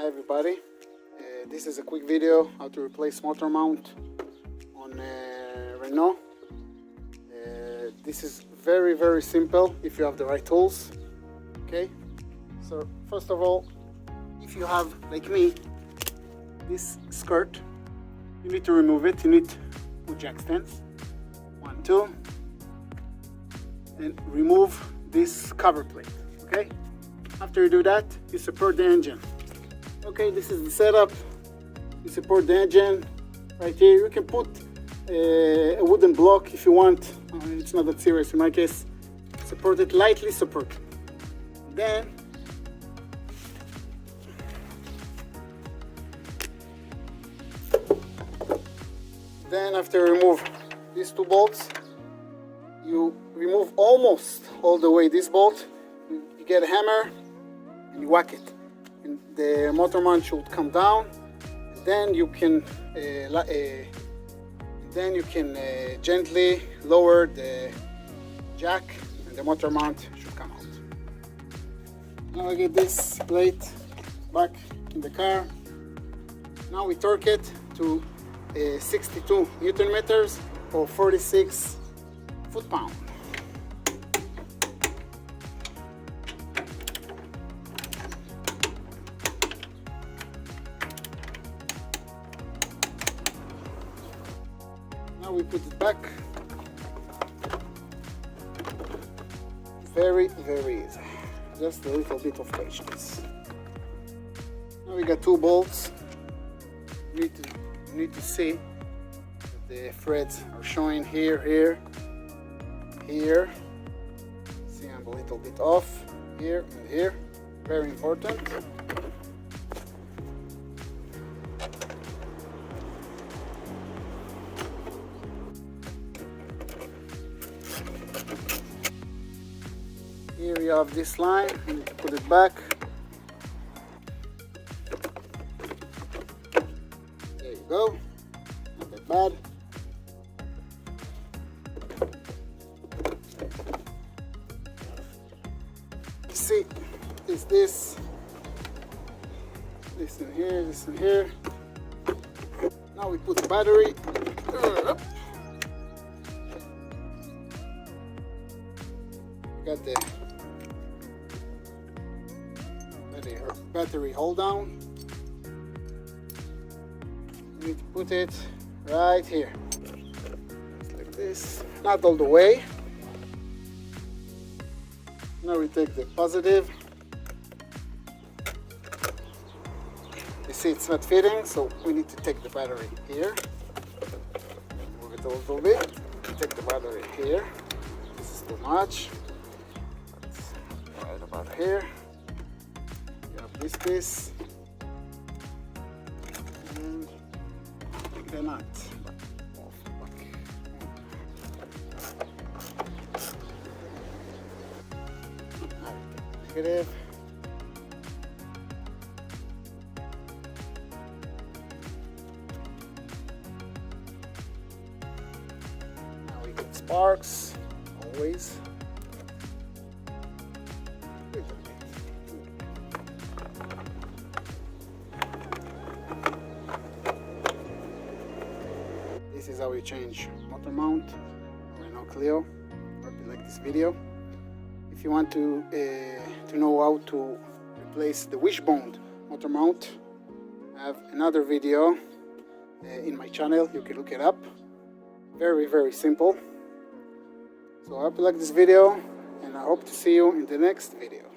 Hi everybody, this is a quick video how to replace motor mount on Renault. This is very simple if you have the right tools. Okay, so first of all, if you have, like me, this skirt, you need to remove it. You need to put jack stands, 1, 2, and remove this cover plate. Okay, after you do that, you support the engine. Okay, this is the setup. You support the engine right here. You can put a wooden block if you want. It's not that serious in my case. Support it, lightly support. Then after you remove these two bolts, you remove almost all the way this bolt. You get a hammer and you whack it, and the motor mount should come down. Then you can gently lower the jack, and the motor mount should come out. Now I get this plate back in the car. Now we torque it to 62 Newton meters or 46 foot-pound. Now we put it back. Very easy. Just a little bit of patience. Now we got two bolts. You need to see that the threads are showing here. See, I'm a little bit off here and here. Very important. Here we have this line. You need to put it back. There you go. Not that bad. See, is this in here, this in here. Now we put the battery. Got the battery hold down. You need to put it right here, just like this, not all the way. Now we take the positive. You see it's not fitting, so we need to take the battery here. Move it a little bit. Take the battery here. This is too much. Right about here. You have this piece. And the nut. Negative. Now we get sparks, always. This is how you change motor mount Renault Clio. Hope you like this video. If you want to know how to replace the wishbone motor mount, I have another video in my channel. You can look it up. Very simple. So I hope you like this video, and I hope to see you in the next video.